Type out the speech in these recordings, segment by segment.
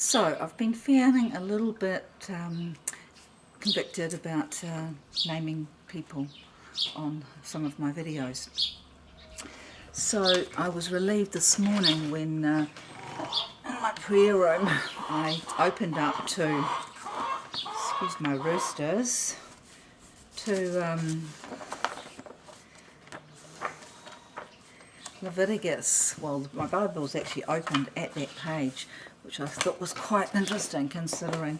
So I've been feeling a little bit convicted about naming people on some of my videos. So I was relieved this morning when in my prayer room I opened up to, excuse my roosters, to Leviticus. Well, my Bible's actually opened at that page, which I thought was quite interesting considering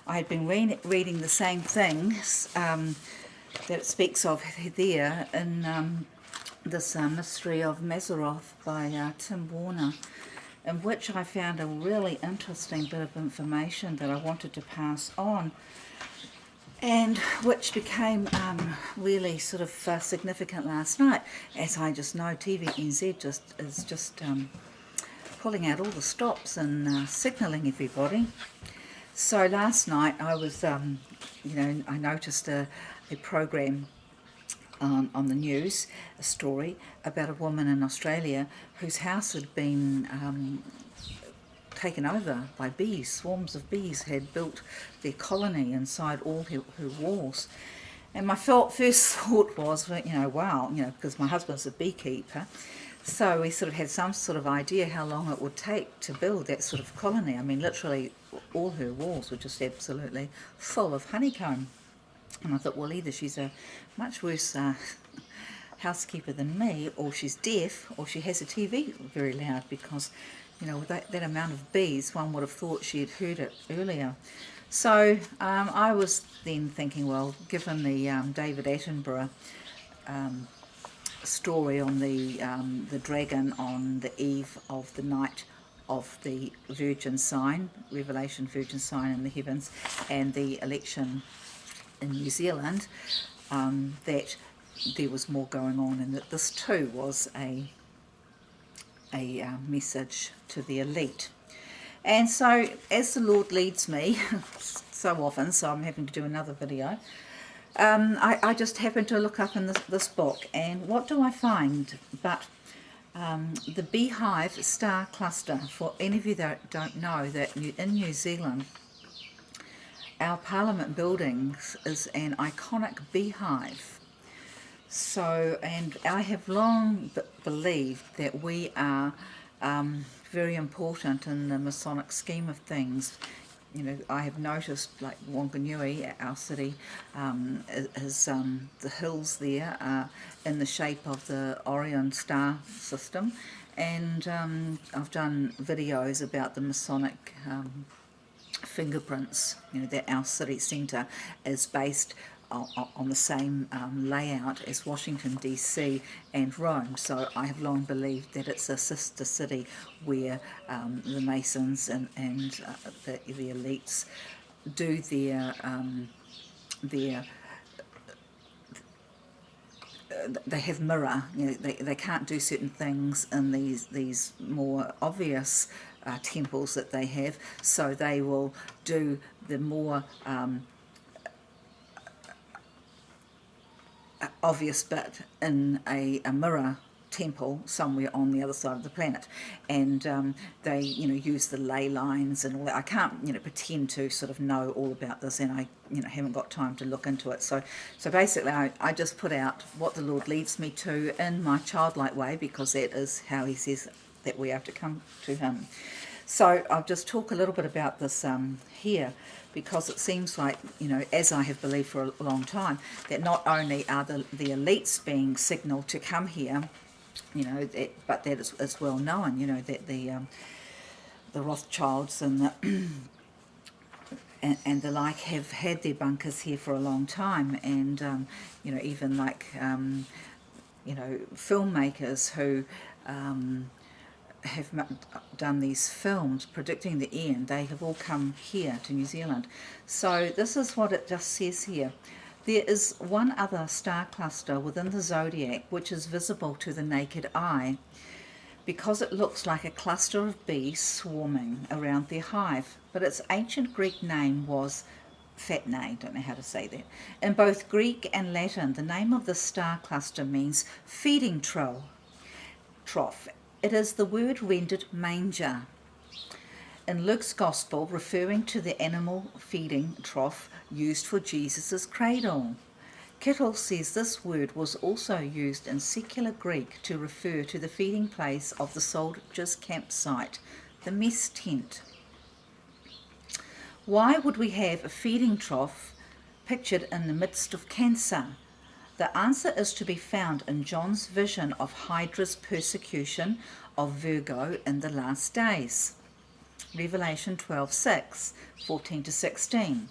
I had been reading the same things that it speaks of there in this Mystery of Mazzaroth by Tim Warner, in which I found a really interesting bit of information that I wanted to pass on, and which became really sort of significant last night, as I just know TVNZ is just pulling out all the stops and signalling everybody. So last night I was, I noticed a program on the news, a story about a woman in Australia whose house had been taken over by bees. Swarms of bees had built their colony inside all her walls. And my first thought was, wow, because my husband's a beekeeper, so we sort of had some sort of idea how long it would take to build that sort of colony. I mean, literally all her walls were just absolutely full of honeycomb. And I thought, well, either she's a much worse housekeeper than me, or she's deaf, or she has a TV very loud, because with that amount of bees, one would have thought she had heard it earlier. So I was then thinking, well, given the David Attenborough story on the dragon on the eve of the night of the Virgin sign, Revelation Virgin sign in the heavens, and the election in New Zealand, that there was more going on, and that this too was a message to the elite. And so, as the Lord leads me so often, so I'm having to do another video, I just happened to look up in this book, and what do I find but the beehive star cluster. For any of you that don't know, that in New Zealand our Parliament buildings is an iconic beehive. So, and I have long believed that we are very important in the Masonic scheme of things. I have noticed, like Wanganui, our city, is the hills there are in the shape of the Orion star system, and I've done videos about the Masonic fingerprints, that our city centre is based on the same layout as Washington DC and Rome. So I have long believed that it's a sister city where the Masons and the elites do their they have mirror. They can't do certain things in these more obvious temples that they have, so they will do the more obvious bit in a mirror temple somewhere on the other side of the planet, and they use the ley lines and all that. I can't pretend to sort of know all about this, and I haven't got time to look into it. So basically I just put out what the Lord leads me to in my childlike way, because that is how he says that we have to come to him. So I'll just talk a little bit about this here, because it seems like, as I have believed for a long time, that not only are the elites being signalled to come here, but that it's well known, that the Rothschilds and the and the like have had their bunkers here for a long time, and even like filmmakers who have done these films predicting the end, they have all come here to New Zealand. So this is what it just says here. There is one other star cluster within the zodiac which is visible to the naked eye, because it looks like a cluster of bees swarming around their hive, but its ancient Greek name was Fatnae. Don't know how to say that. In both Greek and Latin, the name of the star cluster means feeding trough. It is the word rendered manger. in Luke's Gospel referring to the animal feeding trough used for Jesus' cradle. Kittel says this word was also used in secular Greek to refer to the feeding place of the soldiers' campsite, the mess tent. Why would we have a feeding trough pictured in the midst of cancer? The answer is to be found in John's vision of Hydra's persecution of Virgo in the last days. Revelation 12:6, 14 to 16.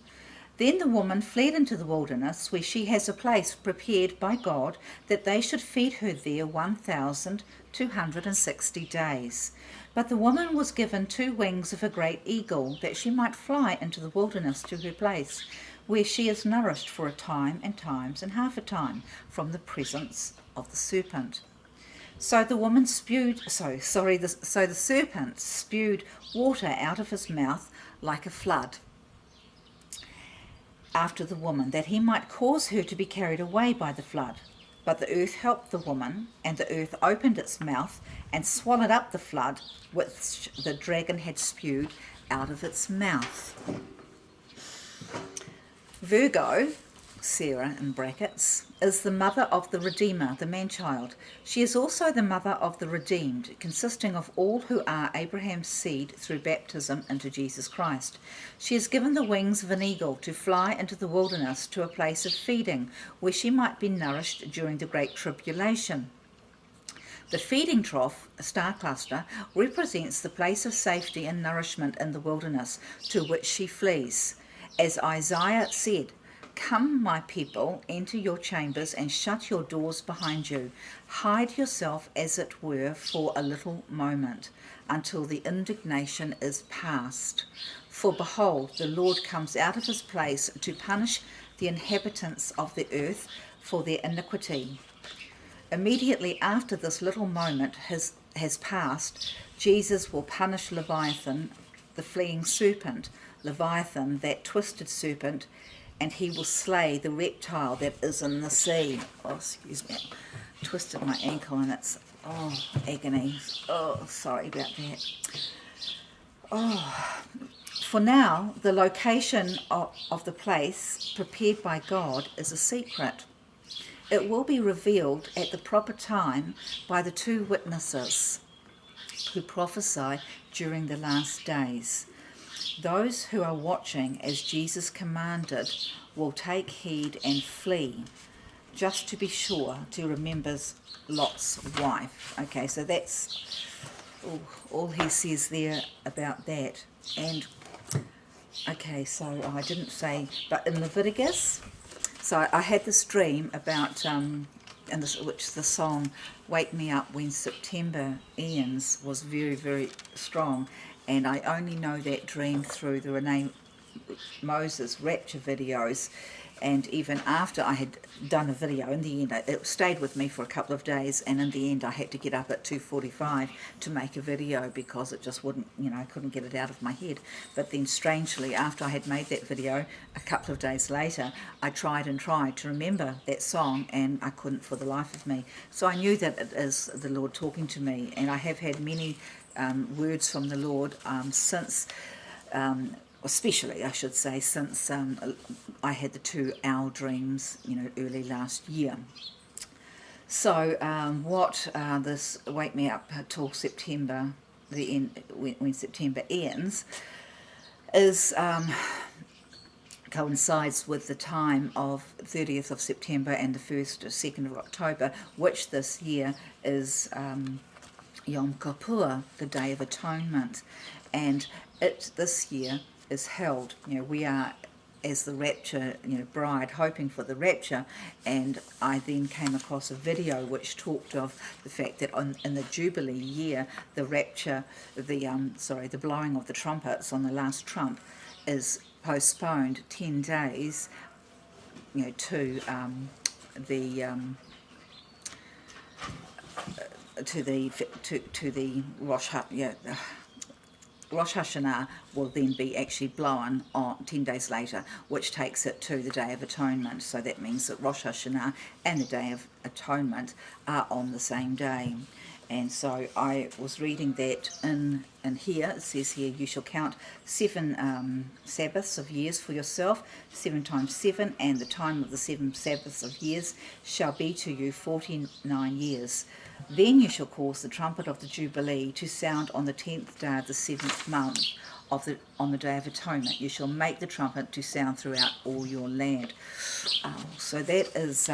Then the woman fled into the wilderness, where she has a place prepared by God that they should feed her there 1,260 days. But the woman was given 2 wings of a great eagle, that she might fly into the wilderness to her place, where she is nourished for a time and times and half a time from the presence of the serpent. So the serpent spewed water out of his mouth like a flood after the woman, that he might cause her to be carried away by the flood. But the earth helped the woman, and the earth opened its mouth and swallowed up the flood which the dragon had spewed out of its mouth. Virgo, Sarah in brackets, is the mother of the Redeemer, the man-child. She is also the mother of the redeemed, consisting of all who are Abraham's seed through baptism into Jesus Christ. She is given the wings of an eagle to fly into the wilderness to a place of feeding, where she might be nourished during the Great Tribulation. The feeding trough, a star cluster, represents the place of safety and nourishment in the wilderness to which she flees. As Isaiah said, "Come, my people, enter your chambers and shut your doors behind you. Hide yourself, as it were, for a little moment, until the indignation is past. For behold, the Lord comes out of his place to punish the inhabitants of the earth for their iniquity." Immediately after this little moment has passed, Jesus will punish Leviathan, the fleeing serpent, Leviathan, that twisted serpent, and he will slay the reptile that is in the sea. Oh, excuse me, I twisted my ankle and it's, agony. Oh, sorry about that. For now, the location of the place prepared by God is a secret. It will be revealed at the proper time by the 2 witnesses who prophesy during the last days. Those who are watching as Jesus commanded will take heed and flee, just to be sure to remember Lot's wife. Okay, so that's all he says there about that. And okay, so I didn't say, but in Leviticus, so I had this dream about, which the song "Wake Me Up When September Ends" was very, very strong. And I only know that dream through the Renee Moses Rapture videos, and even after I had done a video, in the end it stayed with me for a couple of days, and in the end I had to get up at 2:45 to make a video because it just wouldn't, I couldn't get it out of my head. But then strangely, after I had made that video, a couple of days later, I tried to remember that song, and I couldn't for the life of me. So I knew that it is the Lord talking to me, and I have had many words from the Lord since, especially I should say, since I had the 2 owl dreams, early last year. So what this "Wake Me Up Till September," the end, when September ends, is coincides with the time of 30th of September and the 2nd of October, which this year is Yom Kippur, the Day of Atonement, and it this year is held. We are, as the rapture, bride, hoping for the rapture, and I then came across a video which talked of the fact that in the Jubilee year, the rapture, the blowing of the trumpets on the last trump is postponed 10 days, to the Rosh Hashanah will then be actually blown on 10 days later, which takes it to the Day of Atonement. So that means that Rosh Hashanah and the Day of Atonement are on the same day. And so I was reading that in here. It says here, you shall count 7 Sabbaths of years for yourself, 7 times 7, and the time of the 7 Sabbaths of years shall be to you 49 years. Then you shall cause the trumpet of the Jubilee to sound on the 10th day of the 7th month on the Day of Atonement. You shall make the trumpet to sound throughout all your land. So that is,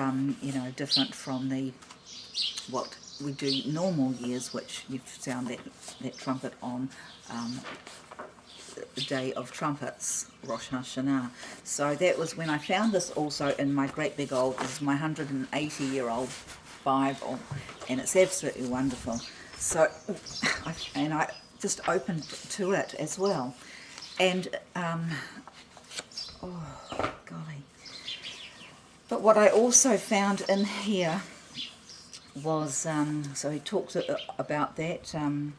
different from what we do normal years, which you sound that trumpet on the Day of Trumpets, Rosh Hashanah. So that was when I found this also in my great big old, this is my 180-year-old Bible, and it's absolutely wonderful. So, I just opened to it as well, and oh golly. But what I also found in here was, so he talks about that, and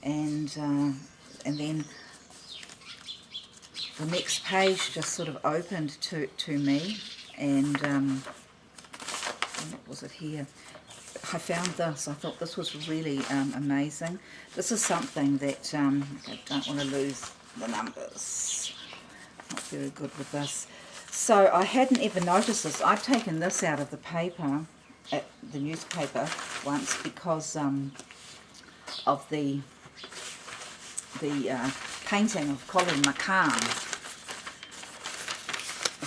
then the next page just sort of opened to me, and what was it here? I found this. I thought this was really amazing. This is something that, I don't want to lose the numbers. Not very good with this. So I hadn't ever noticed this. I'd taken this out of the paper, at the newspaper once, because of the painting of Colin McCann.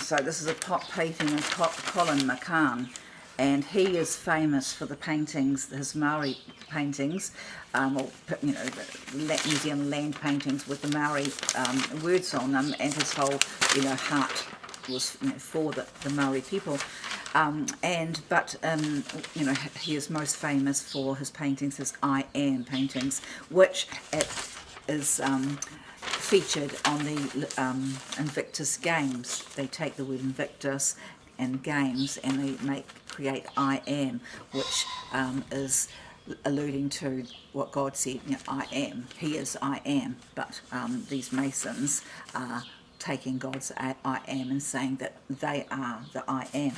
So this is a pot painting of Colin McCann, and he is famous for the paintings, his Maori paintings, or New Zealand land paintings with the Maori words on them, and his whole heart was for the Maori people. He is most famous for his paintings, his I Am paintings, which is featured on the Invictus Games. They take the word Invictus and Games, and they create I Am, which is alluding to what God said, I am. He is I Am. But these Masons are taking God's I Am and saying that they are the I Am.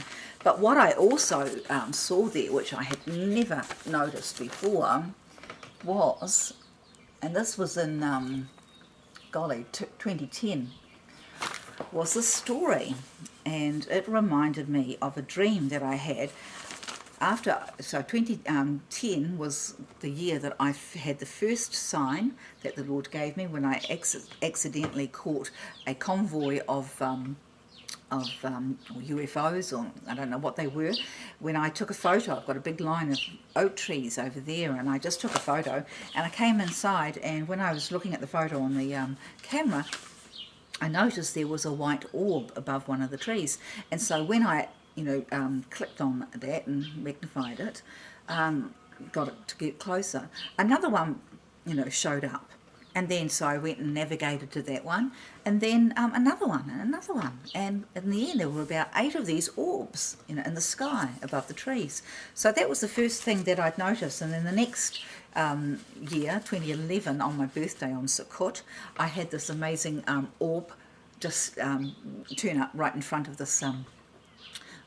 But what I also saw there, which I had never noticed before, was, and this was in 2010, was this story, and it reminded me of a dream that I had after. So 2010 was the year that I had the first sign that the Lord gave me when I accidentally caught a convoy of UFOs, or I don't know what they were. When I took a photo, I've got a big line of oak trees over there, and I just took a photo, and I came inside, and when I was looking at the photo on the camera, I noticed there was a white orb above one of the trees. And so when I clicked on that and magnified it, got it to get closer, another one showed up. And then so I went and navigated to that one, and then another one, and another one. And in the end there were about 8 of these orbs in the sky above the trees. So that was the first thing that I'd noticed. And then the next year, 2011, on my birthday on Sukkot, I had this amazing orb just turn up right in front of this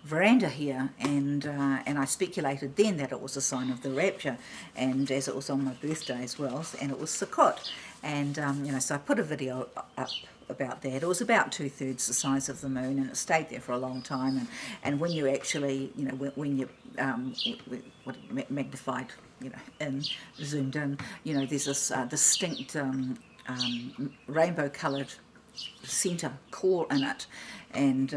veranda here, and I speculated then that it was a sign of the rapture, and as it was on my birthday as well, and it was Sukkot, and so I put a video up about that. It was about 2/3 the size of the moon, and it stayed there for a long time, and when you actually when you magnified and zoomed in, there's this distinct rainbow coloured centre core in it, and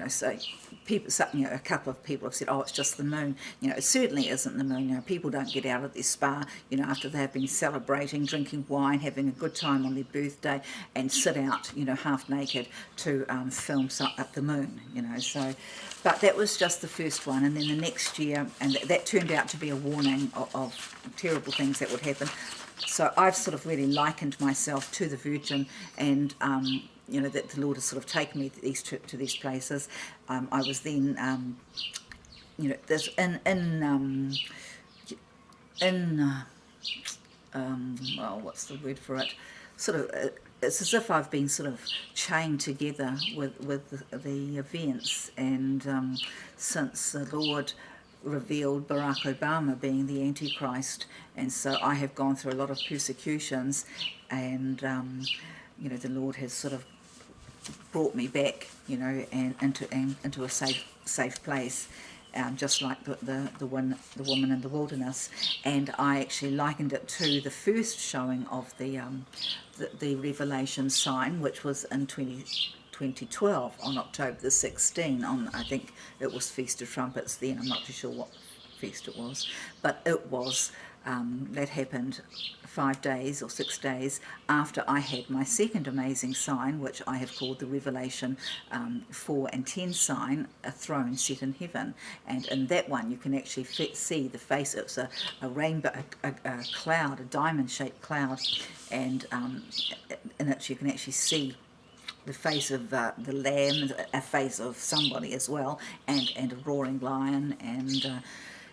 so people, a couple of people have said, oh, it's just the moon. It certainly isn't the moon. People don't get out of their spa after they've been celebrating, drinking wine, having a good time on their birthday, and sit out half naked to film up the moon. So but that was just the first one, and then the next year, and that turned out to be a warning of terrible things that would happen. So I've sort of really likened myself to the Virgin, and that the Lord has sort of taken me to these places. I was then, there's well, what's the word for it? Sort of, it's as if I've been sort of chained together with the events, and since the Lord revealed Barack Obama being the Antichrist, and so I have gone through a lot of persecutions, and you know, the Lord has sort of brought me back, you know, and into a safe place. Just like the woman in the wilderness, and I actually likened it to the first showing of the Revelation sign, which was in 2012 on October the 16th. On, I think it was Feast of Trumpets then. I'm not too sure what feast it was, but it was that happened 5 days or 6 days after I had my second amazing sign, which I have called the Revelation 4 and 10 sign, a throne set in heaven. And in that one you can actually see the face. It's a rainbow, a cloud, a diamond-shaped cloud, and in it you can actually see the face of the lamb, a face of somebody as well, and a roaring lion, and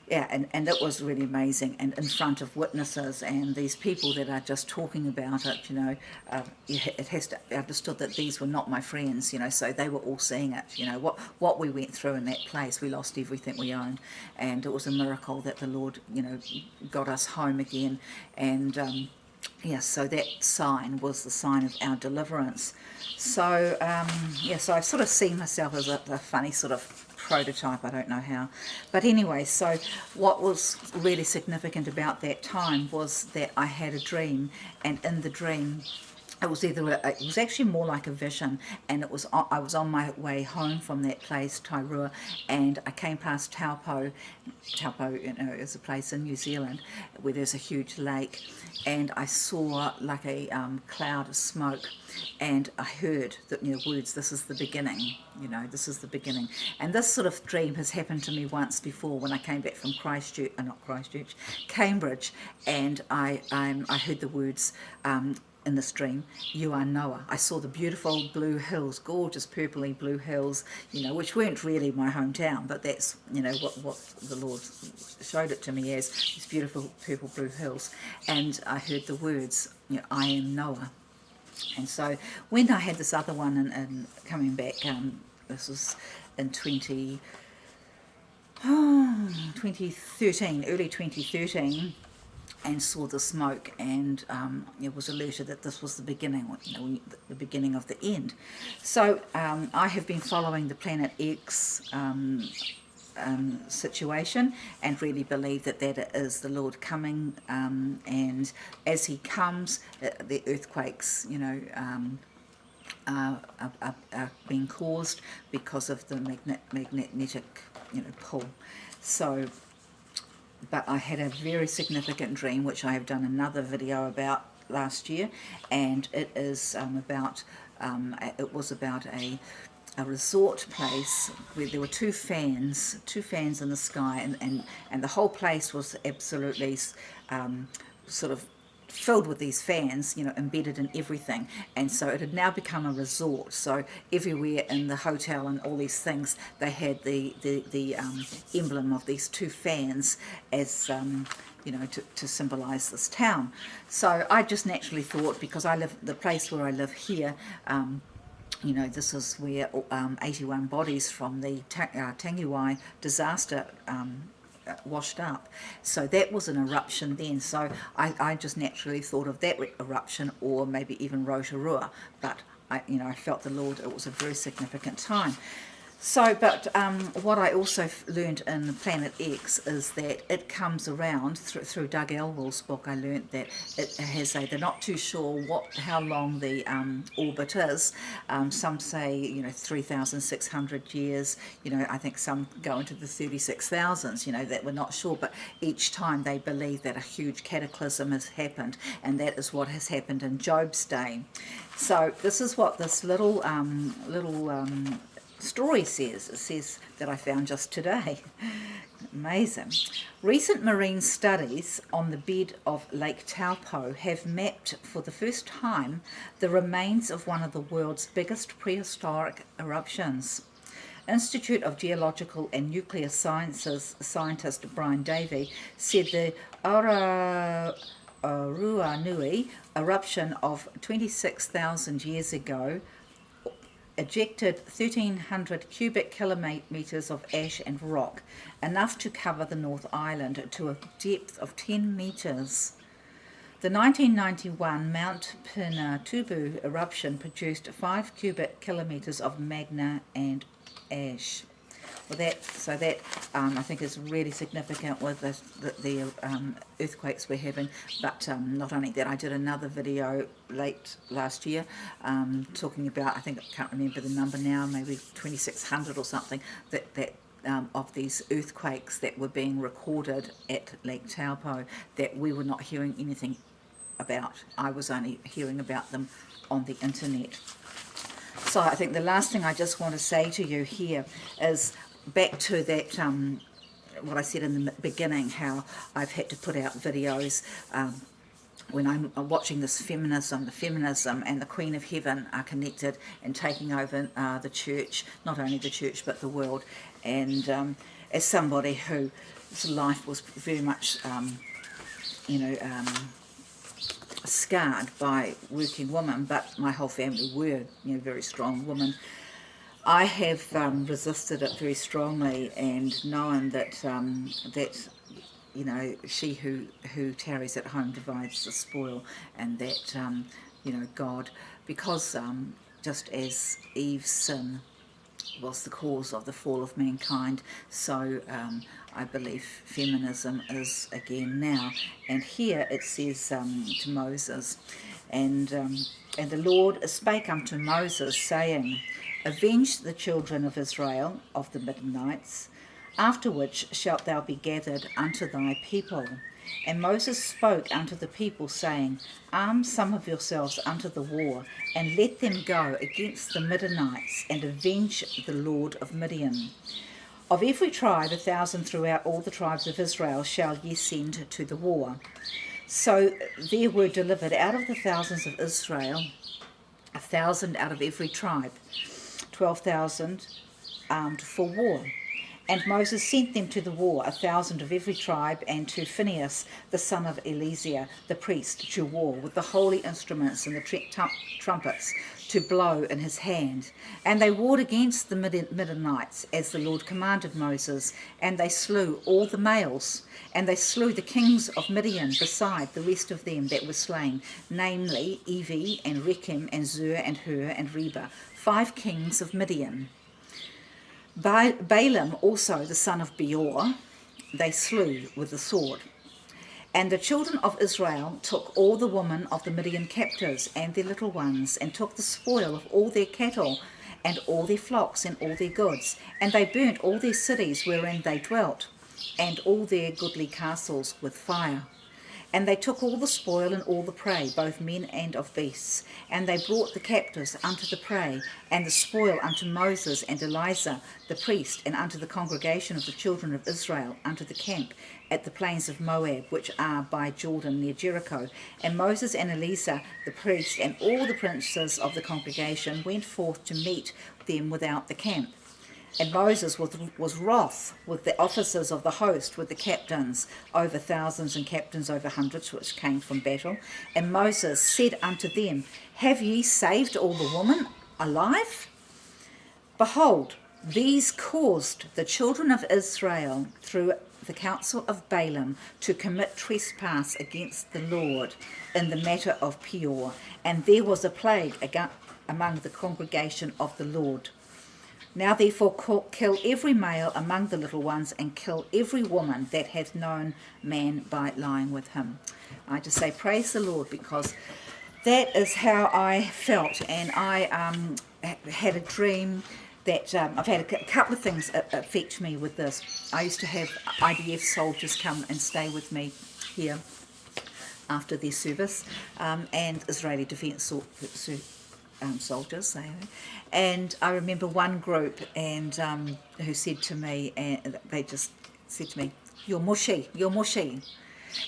yeah, and it was really amazing, and in front of witnesses and these people that are just talking about it, you know. It has to be understood that these were not my friends, you know, so they were all seeing it, you know, what we went through in that place. We lost everything we owned, and it was a miracle that the Lord, you know, got us home again. And yeah, so that sign was the sign of our deliverance. So yeah, so I sort of see myself as a funny sort of prototype, I don't know how, but anyway, so what was really significant about that time was that I had a dream, and in the dream it was it was actually more like a vision, and it was, I was on my way home from that place, Tairua, and I came past Taupo, you know, is a place in New Zealand where there's a huge lake, and I saw like a cloud of smoke, and I heard the, you know, words, "This is the beginning," you know, "This is the beginning." And this sort of dream has happened to me once before when I came back from Cambridge, and I heard the words in this dream, "You are Noah." I saw the beautiful blue hills, gorgeous purpley blue hills, you know, which weren't really my hometown, but that's, you know, what the Lord showed it to me as, these beautiful purple blue hills. And I heard the words, you know, "I am Noah." And so when I had this other one and coming back, this was in 2013, early 2013, and saw the smoke, and it was alerted that this was the beginning, you know, the beginning of the end. So I have been following the Planet X situation, and really believe that that is the Lord coming, and as he comes, the earthquakes, you know, are being caused because of the magnetic, you know, pull. So, but I had a very significant dream, which I have done another video about last year, and it is about it was about a resort place where there were two fans in the sky, and the whole place was absolutely sort of filled with these fans, you know, embedded in everything. And so it had now become a resort. So everywhere in the hotel and all these things, they had the emblem of these two fans as you know, to symbolize this town. So I just naturally thought, because I live, the place where I live here, you know, this is where 81 bodies from the Tangiwai disaster washed up. So that was an eruption then. So I just naturally thought of that eruption, or maybe even Rotorua. But you know, I felt the Lord, it was a very significant time. So, but what I also learned in Planet X is that it comes around through Doug Elwell's book. I learned that it has they're not too sure how long the orbit is. Some say, you know, 3,600 years. You know, I think some go into the 36,000s. You know, that we're not sure. But each time they believe that a huge cataclysm has happened, and that is what has happened in Job's day. So this is what this little story says. It says that I found just today. Amazing. Recent marine studies on the bed of Lake Taupo have mapped for the first time the remains of one of the world's biggest prehistoric eruptions. Institute of Geological and Nuclear Sciences scientist Brian Davey said the Ruanui eruption of 26,000 years ago ejected 1,300 cubic kilometres of ash and rock, enough to cover the North Island to a depth of 10 metres. The 1991 Mount Pinatubo eruption produced 5 cubic kilometres of magma and ash. Well, that I think is really significant with the earthquakes we're having. But not only that, I did another video late last year talking about, I can't remember the number now, maybe 2,600 or something, that of these earthquakes that were being recorded at Lake Taupo that we were not hearing anything about. I was only hearing about them on the internet. So I think the last thing I just want to say to you here is back to that, what I said in the beginning, how I've had to put out videos when I'm watching this feminism. The feminism and the Queen of Heaven are connected and taking over the church, not only the church but the world. And as somebody whose life was very much, scarred by working women, but my whole family were, very strong women, I have resisted it very strongly, and known that she who tarries at home divides the spoil, and that God, because just as Eve's sin was the cause of the fall of mankind, so I believe feminism is again now. And here it says to Moses, and the Lord spake unto Moses, saying, Avenge the children of Israel of the Midianites, after which shalt thou be gathered unto thy people. And Moses spoke unto the people, saying, Arm some of yourselves unto the war, and let them go against the Midianites, and avenge the Lord of Midian. Of every tribe 1,000 throughout all the tribes of Israel shall ye send to the war. So there were delivered out of the thousands of Israel 1,000 out of every tribe, 12,000 armed for war. And Moses sent them to the war, 1,000 of every tribe, and to Phinehas, the son of Eleazar, the priest, to war, with the holy instruments and the trumpets, to blow in his hand. And they warred against the Midianites, as the Lord commanded Moses, and they slew all the males. And they slew the kings of Midian, beside the rest of them that were slain, namely Evi, and Rechem, and Zur, and Hur, and Reba, 5 kings of Midian. Balaam also, the son of Beor, they slew with the sword. And the children of Israel took all the women of the Midian captives and their little ones, and took the spoil of all their cattle, and all their flocks, and all their goods. And they burnt all their cities wherein they dwelt, and all their goodly castles with fire. And they took all the spoil and all the prey, both men and of beasts. And they brought the captives unto the prey, and the spoil unto Moses and Eleazar the priest, and unto the congregation of the children of Israel, unto the camp at the plains of Moab, which are by Jordan near Jericho. And Moses and Eleazar the priest, and all the princes of the congregation, went forth to meet them without the camp. And Moses was wroth with the officers of the host, with the captains over thousands and captains over hundreds, which came from battle. And Moses said unto them, Have ye saved all the women alive? Behold, these caused the children of Israel through the counsel of Balaam to commit trespass against the Lord in the matter of Peor. And there was a plague among the congregation of the Lord. Now therefore kill every male among the little ones, and kill every woman that hath known man by lying with him. I just say praise the Lord, because that is how I felt. And I had a dream that I've had a couple of things affect me with this. I used to have IDF soldiers come and stay with me here after their service, and Israeli Defence soldiers, and I remember one group and who said to me, and they just said to me, "You're mushy, you're mushy,"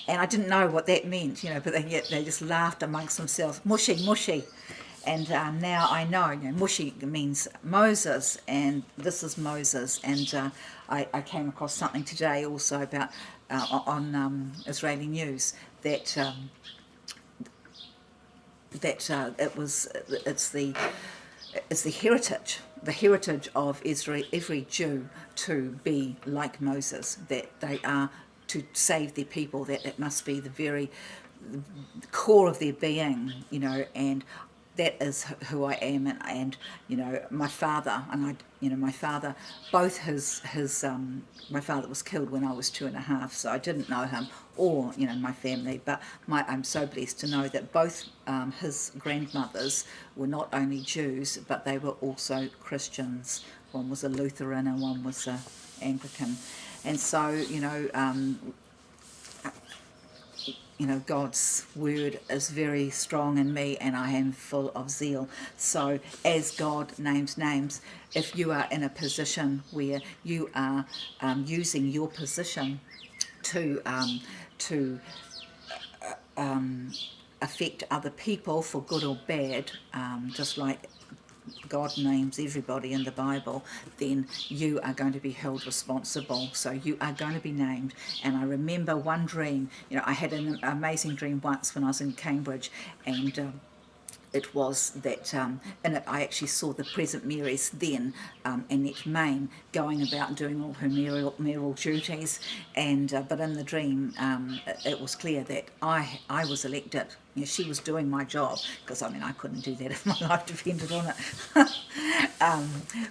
and I didn't know what that meant, but they just laughed amongst themselves, mushy, mushy. And now I know, mushy means Moses, and this is Moses. And I came across something today also about on Israeli news is the heritage of every Jew to be like Moses, that they are to save their people, that it must be the very core of their being, you know, and that is who I am. And you know, my father, my father, both my father was killed when I was 2.5, so I didn't know him or, you know, my family, but I'm so blessed to know that both his grandmothers were not only Jews, but they were also Christians. One was a Lutheran and one was a Anglican. And so, God's word is very strong in me, and I am full of zeal. So as God names names, if you are in a position where you are using your position to affect other people for good or bad, just like God names everybody in the Bible, then you are going to be held responsible. So you are going to be named. And I remember one dream, I had an amazing dream once when I was in Cambridge, and it was that in it I actually saw the present Mary's then, Annette Main, going about doing all her mayoral duties, and but in the dream it was clear that I was elected. She was doing my job, because I couldn't do that if my life depended on it.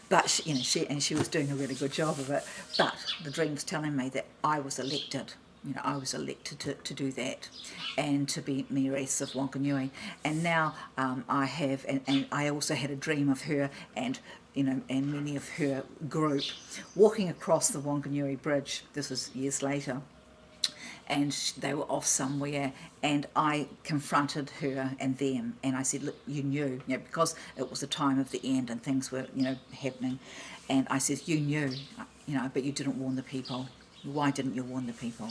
But she was doing a really good job of it. But the dream was telling me that I was elected. I was elected to do that, and to be Mayoress of Wanganui. And now I have, and I also had a dream of her and and many of her group walking across the Wanganui Bridge. This was years later, and they were off somewhere, and I confronted her and them, and I said, look, you knew, because it was the time of the end and things were happening, and I said, you knew, but you didn't warn the people. Why didn't you warn the people?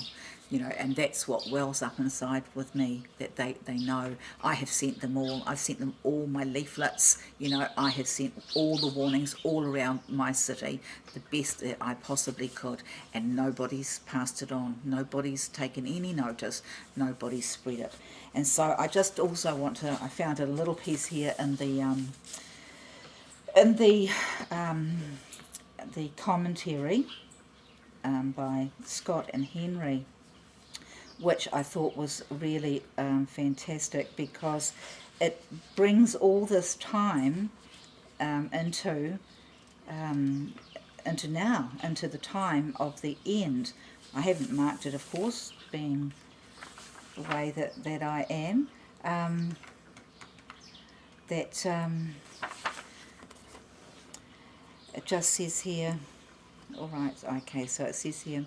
And that's what wells up inside with me, that they know. I have sent them all. I've sent them all my leaflets. I have sent all the warnings all around my city, the best that I possibly could, and nobody's passed it on. Nobody's taken any notice. Nobody's spread it. And so I just also want to, I found a little piece here in the commentary by Scott and Henry, which I thought was really fantastic, because it brings all this time into now, into the time of the end. I haven't marked it, of course, being the way that I am. It just says here, all right, okay, so it says here,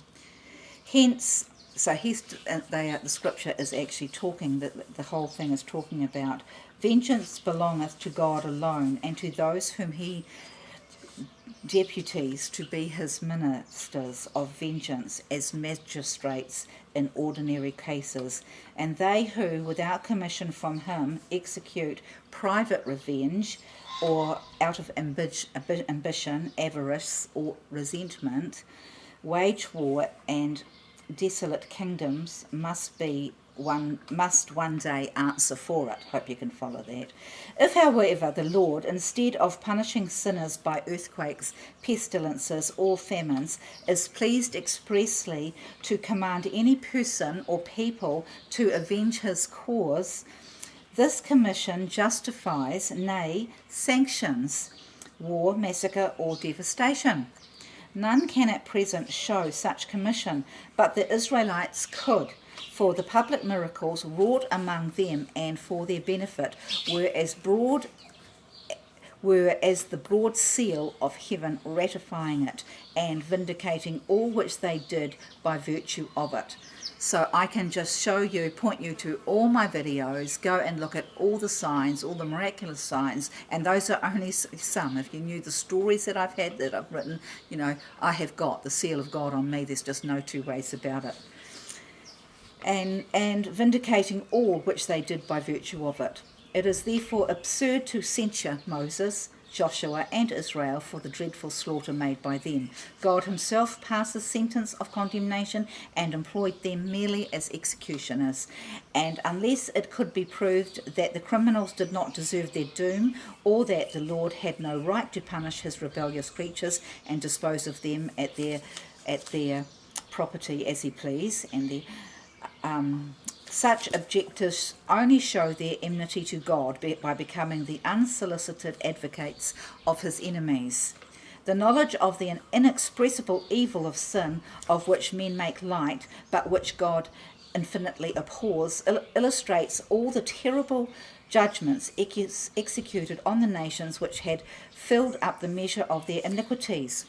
hence, so the scripture is actually talking, that the whole thing is talking about, vengeance belongeth to God alone, and to those whom he deputies to be his ministers of vengeance as magistrates in ordinary cases, and they who, without commission from him, execute private revenge, or out of ambition, avarice, or resentment, wage war and desolate kingdoms must one day answer for it. Hope you can follow that. If, however, the Lord, instead of punishing sinners by earthquakes, pestilences, or famines, is pleased expressly to command any person or people to avenge his cause, this commission justifies, nay, sanctions, war, massacre, or devastation. None can at present show such commission, but the Israelites could, for the public miracles wrought among them and for their benefit were as the broad seal of heaven, ratifying it and vindicating all which they did by virtue of it. So I can just point you to all my videos, go and look at all the signs, all the miraculous signs, and those are only some. If you knew the stories that I've had, that I've written, I have got the seal of God on me. There's just no two ways about it. And vindicating all which they did by virtue of it. It is therefore absurd to censure Moses, Joshua and Israel for the dreadful slaughter made by them. God himself passed the sentence of condemnation and employed them merely as executioners. And unless it could be proved that the criminals did not deserve their doom, or that the Lord had no right to punish his rebellious creatures and dispose of them at their property as he pleased, and such objectors only show their enmity to God by becoming the unsolicited advocates of his enemies. The knowledge of the inexpressible evil of sin, of which men make light, but which God infinitely abhors, illustrates all the terrible judgments executed on the nations which had filled up the measure of their iniquities.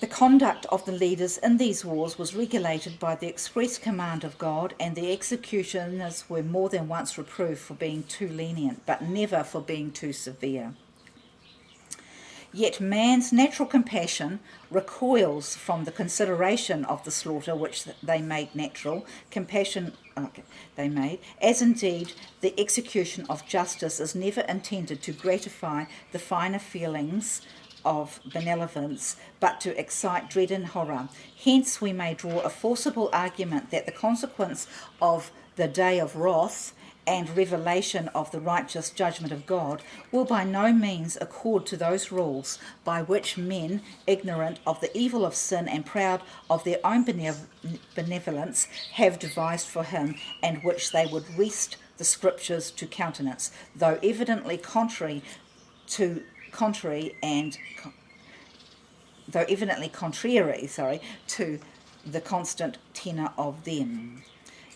The conduct of the leaders in these wars was regulated by the express command of God, and the executioners were more than once reproved for being too lenient, but never for being too severe. Yet man's natural compassion recoils from the consideration of the slaughter which they made natural, as indeed the execution of justice is never intended to gratify the finer feelings of benevolence, but to excite dread and horror. Hence we may draw a forcible argument that the consequence of the day of wrath and revelation of the righteous judgment of God will by no means accord to those rules by which men, ignorant of the evil of sin and proud of their own benevolence, have devised for him, and which they would rest the scriptures to countenance, though evidently contrary to the constant tenor of them.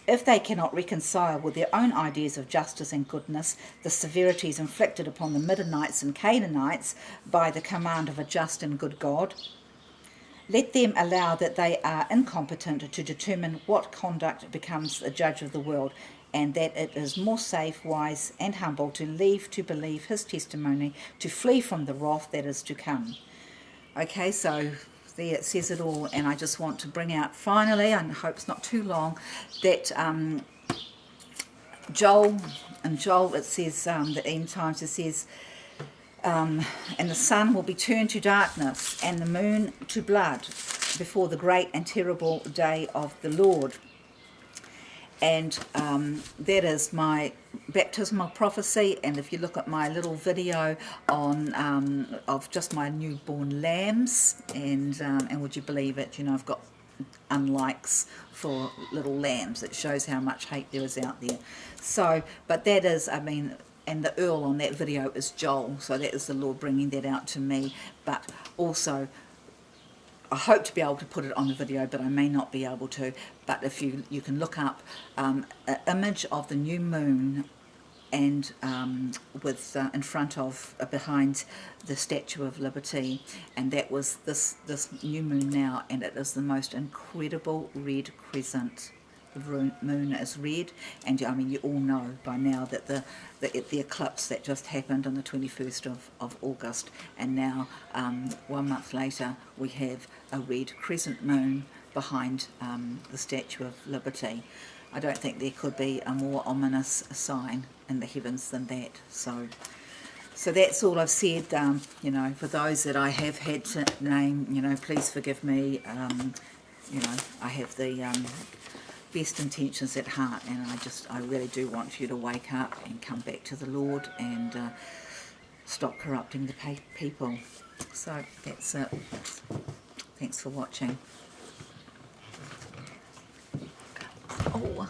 If they cannot reconcile with their own ideas of justice and goodness the severities inflicted upon the Midianites and Canaanites by the command of a just and good God, let them allow that they are incompetent to determine what conduct becomes the judge of the world, and that it is more safe, wise, and humble to leave to believe his testimony, to flee from the wrath that is to come. Okay, so there it says it all, and I just want to bring out finally, I hope it's not too long, that Joel it says, the end times, it says, and the sun will be turned to darkness and the moon to blood before the great and terrible day of the Lord. And that is my baptismal prophecy. And if you look at my little video on of just my newborn lambs, and would you believe it, you know, I've got unlikes for little lambs. It shows how much hate there is out there. So, but that is, I mean, and the Earl on that video is Joel, so that is the Lord bringing that out to me. But also, I hope to be able to put it on the video, but I may not be able to. But if you can look up an image of the new moon, and with in front of behind the Statue of Liberty, and that was this new moon now, and it is the most incredible red crescent. The moon is red, and I mean, you all know by now that the eclipse that just happened on the 21st of August, and now 1 month later we have a red crescent moon behind the Statue of Liberty. I don't think there could be a more ominous sign in the heavens than that. So that's all I've said. You know, for those that I have had to name, you know, please forgive me. You know, I have the best intentions at heart, and I really do want you to wake up and come back to the Lord and stop corrupting the people. So that's it. Thanks for watching. Oh.